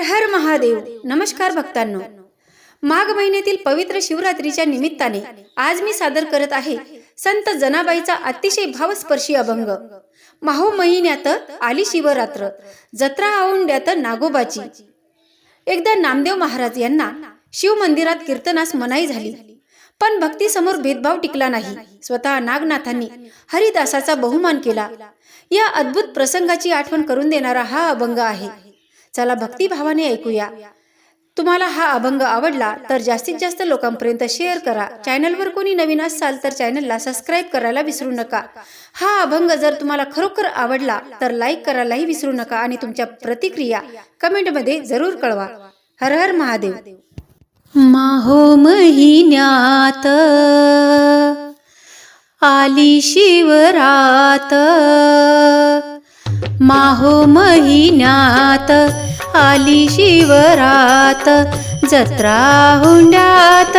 हर महादेव। नमस्कार भक्तांनो, माघ महिन्यातील पवित्र शिवरात्रीच्या निमित्ताने आज मी सादर करत आहे संत जनाबाईचा अतिशय भावस्पर्शी अभंग। माहो महिन्यात आली शिवरात्र, जत्रा औंड्यात नागोबाची। एकदा नामदेव महाराज यांना शिव मंदिरात कीर्तनास मनाई झाली, पण भक्ती समोर भेदभाव टिकला नाही। स्वतः नागनाथांनी हरिदासाचा बहुमान केला। या अद्भुत प्रसंगाची आठवण करून देणारा हा अभंग आहे। चला भक्तिभावाने ऐकूया। तुम्हाला हा अभंग आवडला तर जास्तीत जास्त लोकांपर्यंत शेअर करा। चॅनलवर कोणी नवीन असाल तर चॅनलला सबस्क्राइब करायला विसरू नका। हा अभंग जर तुम्हाला खरोखर आवडला तर लाईक करायलाही विसरू नका आणि तुमच्या प्रतिक्रिया कमेंटमध्ये जरूर कळवा। हर हर महादेव। माहो महिन्यात आली शिवरात, माहो महिन्यात आली शिवरात, जत्रा हुंड्यात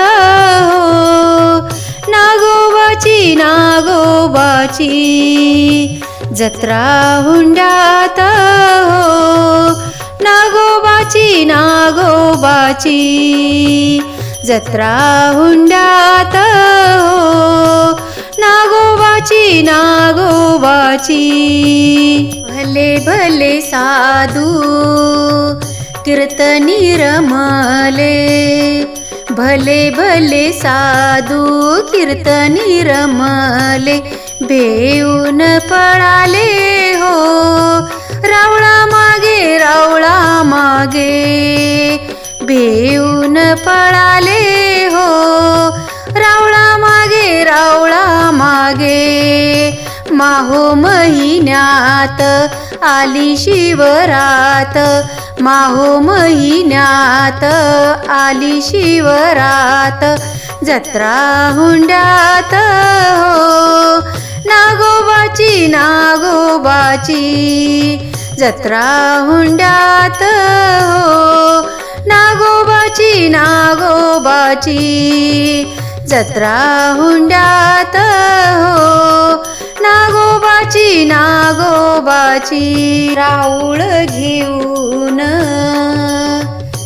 हो नागोबाची नागोबाची, जत्रा हुंड्यात हो नागोबाची नागोबाची, जत्रा हुंड्यात हो नागोबाची नागोबाची। भले भले साधू कीर्तनी रमले, भले भले साधू कीर्तनी रमले, भेऊन पळाले हो रावळा मागे रावळा मागे, भेऊन पळाले हो रावळा मागे रावळा मागे। माहो महिन्यात आली शिवरात, माहो महिन्यात आली शिवरात, जत्रा हुंड्यात हो नागोबाची नागोबाची, जत्रा हुंड्यात हो नागोबाची नागोबाची, जत्रा हुंड्यात हो नागोबाची नागोबाची। राऊळ घेऊन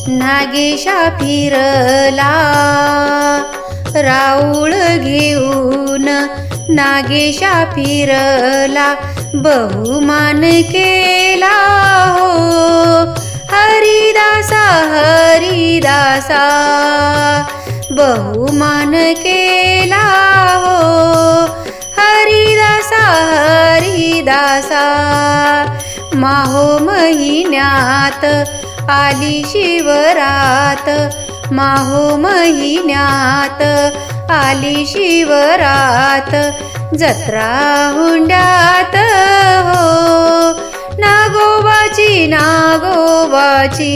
नागेशा फिरला, राऊळ घेऊन नागेशा फिरला, बहुमान केला हो हरिदासा हरिदासा, बहुमान केला हो हरिदासा हरिदासा। माहो महिन्यात आली शिवरात, माहो महिन्यात आली शिवरात, जत्रा हुंड्यात हो नागोबाची नागोबाची,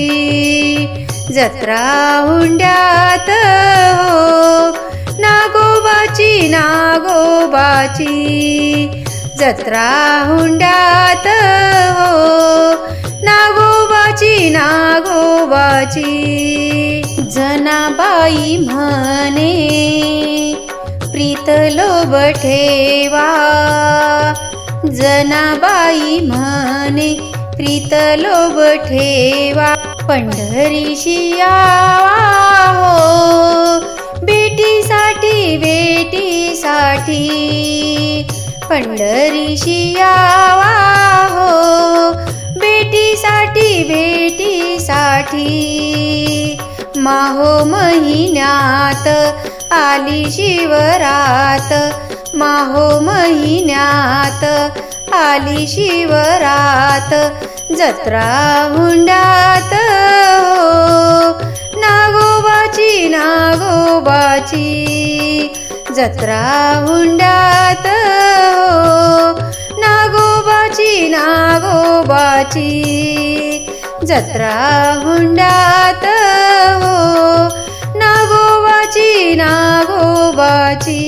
जत्रा हुंड्यात हो नागोबाची नागोबाची, जत्रा हुंड्यात हो नागोबाची नागोबाची। जनाबाई म्हणे प्रीत लोभ ठेवा, जनाबाई म्हणे प्रीत लोभ ठेवा, पंढरीशी यावा हो बेटीसाठी बेटीसाठी, पंढरीशी यावा हो बेटीसाठी बेटीसाठी। माहो महिन्यात आली शिवरात, माहो महिन्यात आली शिवरात, जत्रा हुंड्यात हो नागोबाची नागोबाची, जत्रा हुंड्यात हो नागोबाची नागोबाची, जत्रा हुंड्यात हो नागोबाची नागोबाची।